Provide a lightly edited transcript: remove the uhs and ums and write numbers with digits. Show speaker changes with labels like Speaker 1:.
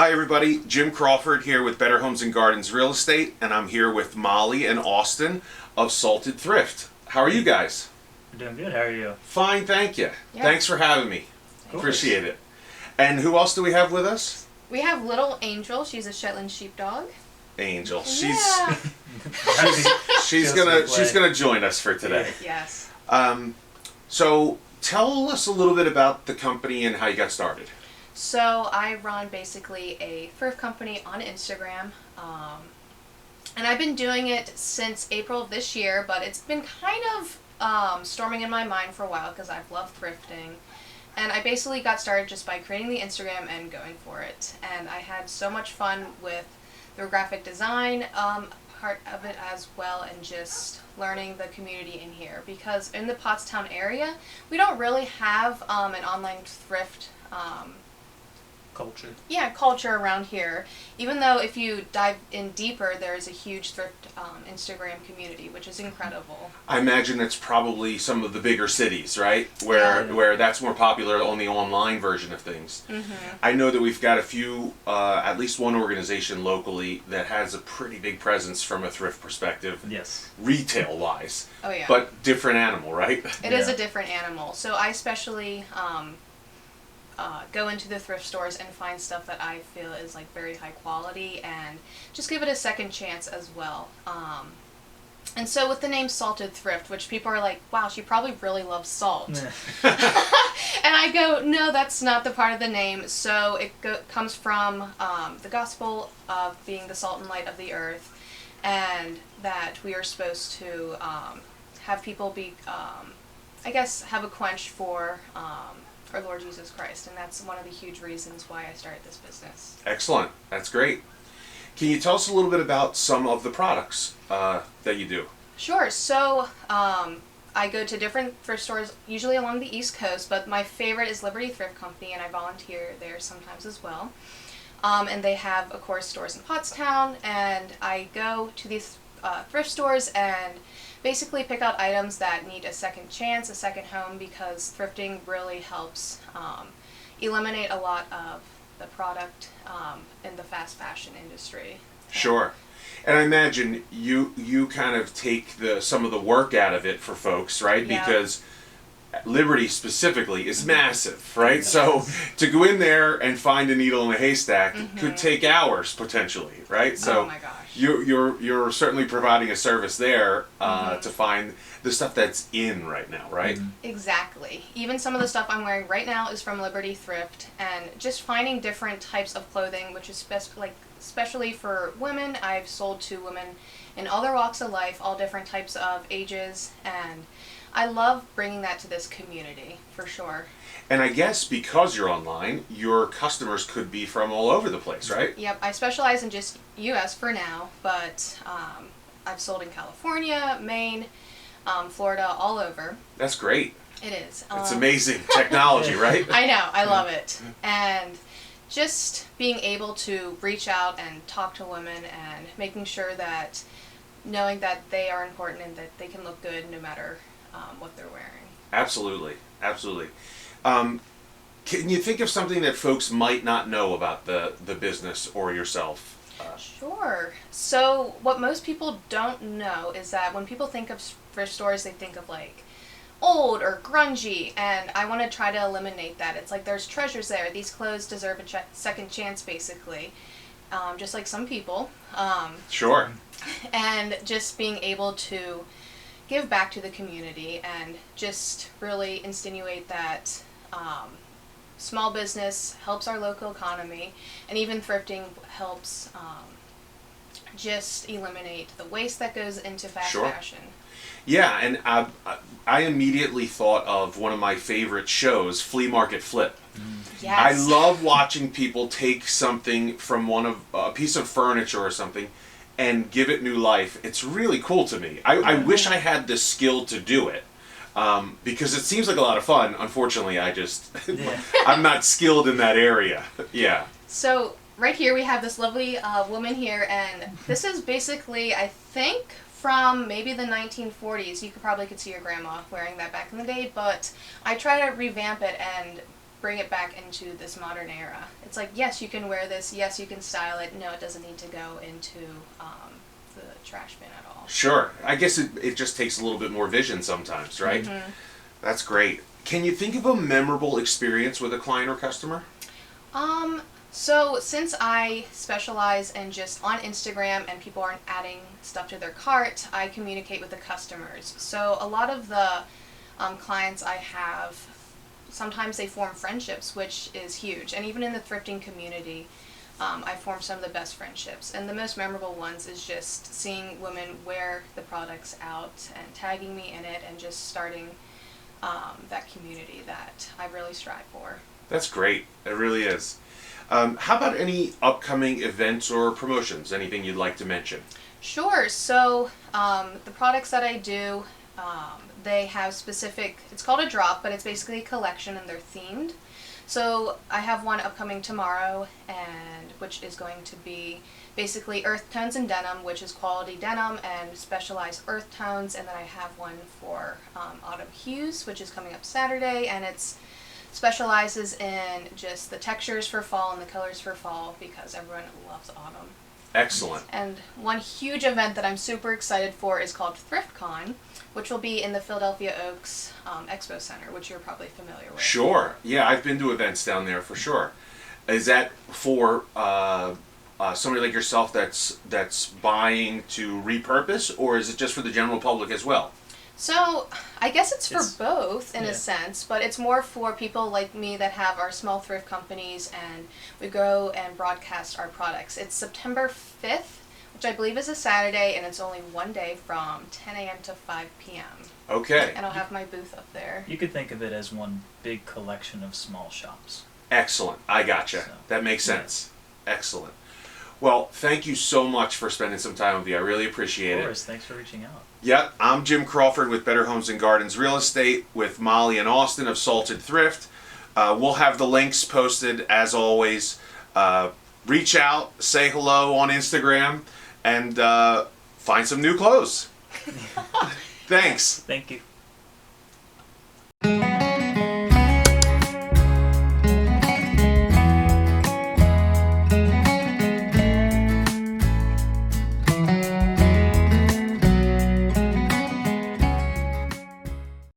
Speaker 1: Hi everybody, Jim Crawford here with Better Homes and Gardens Real Estate, and I'm here with Molly and Austin of Salted Thrift. How are you guys?
Speaker 2: I'm doing good. How are you?
Speaker 1: Fine, thank you.
Speaker 3: Yeah.
Speaker 1: Thanks for having me. Appreciate it. And who else do we have with us?
Speaker 3: We have little Angel. She's a Shetland sheepdog.
Speaker 1: Angel.
Speaker 3: Yeah.
Speaker 1: She's gonna join us for today.
Speaker 3: Yes.
Speaker 1: So tell us a little bit about the company and how you got started.
Speaker 3: So I run basically a thrift company on Instagram, and I've been doing it since April of this year. But it's been kind of storming in my mind for a while because I've loved thrifting. And I basically got started just by creating the Instagram and going for it. And I had so much fun with the graphic design part of it as well, and just learning the community in here. Because in the Pottstown area, we don't really have an online thrift culture around here. Even though if you dive in deeper, there's a huge thrift Instagram community, which is incredible.
Speaker 1: I imagine it's probably some of the bigger cities, right? Where that's more popular on the online version of things.
Speaker 3: Mm-hmm.
Speaker 1: I know that we've got a few, at least one organization locally that has a pretty big presence from a thrift perspective.
Speaker 2: Yes.
Speaker 1: Retail-wise.
Speaker 3: Oh yeah.
Speaker 1: But different animal, right?
Speaker 3: It is a different animal. So I especially go into the thrift stores and find stuff that I feel is like very high quality, and just give it a second chance as well. And so with the name Salted Thrift, which people are like, wow, she probably really loves salt. And I go, no, that's not the part of the name. So it comes from the gospel of being the salt and light of the earth, and that we are supposed to have people be, have a quench for our Lord Jesus Christ. And that's one of the huge reasons why I started this business.
Speaker 1: Excellent. That's great. Can you tell us a little bit about some of the products that you do?
Speaker 3: Sure. So I go to different thrift stores, usually along the East Coast, but my favorite is Liberty Thrift Company, and I volunteer there sometimes as well. And they have, of course, stores in Pottstown, and I go to these thrift stores and basically pick out items that need a second chance, a second home, because thrifting really helps eliminate a lot of the product in the fast fashion industry.
Speaker 1: Sure. And I imagine you kind of take some of the work out of it for folks, right?
Speaker 3: Yeah.
Speaker 1: Because Liberty specifically is massive, right?
Speaker 3: Yes.
Speaker 1: So to go in there and find a needle in a haystack could take hours potentially, right? So
Speaker 3: oh my gosh.
Speaker 1: You're certainly providing a service there to find the stuff that's in right now, right?
Speaker 3: Exactly. Even some of the stuff I'm wearing right now is from Liberty Thrift, and just finding different types of clothing, which is especially for women. I've sold to women in all their walks of life, all different types of ages, and I love bringing that to this community, for sure.
Speaker 1: And I guess because you're online, your customers could be from all over the place, right?
Speaker 3: Yep, I specialize in just U.S. for now, but I've sold in California, Maine, Florida, all over.
Speaker 1: That's great.
Speaker 3: It is.
Speaker 1: It's amazing technology, right?
Speaker 3: I know, I love it. And just being able to reach out and talk to women, and making sure that, knowing that they are important and that they can look good no matter what they're wearing.
Speaker 1: Absolutely, absolutely. Can you think of something that folks might not know about the business or yourself?
Speaker 3: Sure. So what most people don't know is that when people think of thrift stores, they think of like old or grungy, and I want to try to eliminate that. It's like there's treasures there. These clothes deserve a second chance, basically, just like some people.
Speaker 1: Sure.
Speaker 3: And just being able to give back to the community and just really insinuate that small business helps our local economy, and even thrifting helps just eliminate the waste that goes into fast fashion.
Speaker 1: Yeah, and I immediately thought of one of my favorite shows, Flea Market Flip.
Speaker 3: Yes.
Speaker 1: I love watching people take something from a piece of furniture or something and give it new life. It's really cool to me. I wish I had the skill to do it. Because it seems like a lot of fun. Unfortunately, I'm not skilled in that area. Yeah.
Speaker 3: So right here we have this lovely woman here, and this is basically, I think, from maybe the 1940s. You could see your grandma wearing that back in the day, but I try to revamp it and bring it back into this modern era. It's like, yes, you can wear this, yes, you can style it. No, it doesn't need to go into the trash bin at all.
Speaker 1: Sure. I guess it just takes a little bit more vision sometimes, right?
Speaker 3: Mm-hmm.
Speaker 1: That's great. Can you think of a memorable experience with a client or customer?
Speaker 3: So since I specialize in just on Instagram and people aren't adding stuff to their cart, I communicate with the customers. So a lot of the clients I have, sometimes they form friendships, which is huge. And even in the thrifting community, I formed some of the best friendships. And the most memorable ones is just seeing women wear the products out and tagging me in it and just starting that community that I really strive for.
Speaker 1: That's great. It really is. How about any upcoming events or promotions? Anything you'd like to mention?
Speaker 3: Sure. So the products that I do, they have specific, it's called a drop, but it's basically a collection and they're themed. So I have one upcoming tomorrow, and which is going to be basically earth tones and denim, which is quality denim and specialized earth tones. And then I have one for autumn hues, which is coming up Saturday, and it's specializes in just the textures for fall and the colors for fall because everyone loves autumn.
Speaker 1: Excellent.
Speaker 3: And one huge event that I'm super excited for is called Thrift Con, which will be in the Philadelphia Oaks Expo Center, which you're probably familiar with.
Speaker 1: Sure. Yeah, I've been to events down there for sure. Is that for somebody like yourself that's buying to repurpose, or is it just for the general public as well?
Speaker 3: So I guess it's for both in a sense, but it's more for people like me that have our small thrift companies and we go and broadcast our products. It's September 5th, which I believe is a Saturday, and it's only one day from 10 a.m. to 5 p.m.
Speaker 1: Okay.
Speaker 3: And I'll have my booth up there.
Speaker 2: You could think of it as one big collection of small shops.
Speaker 1: Excellent. I gotcha.
Speaker 2: So,
Speaker 1: that makes sense. Excellent. Well, thank you so much for spending some time with me. I really appreciate
Speaker 2: Of course,
Speaker 1: it.
Speaker 2: thanks for reaching out.
Speaker 1: Yep, I'm Jim Crawford with Better Homes and Gardens Real Estate with Molly and Austin of Salted Thrift. We'll have the links posted as always. Reach out, say hello on Instagram, and find some new clothes. Thanks.
Speaker 2: Thank you.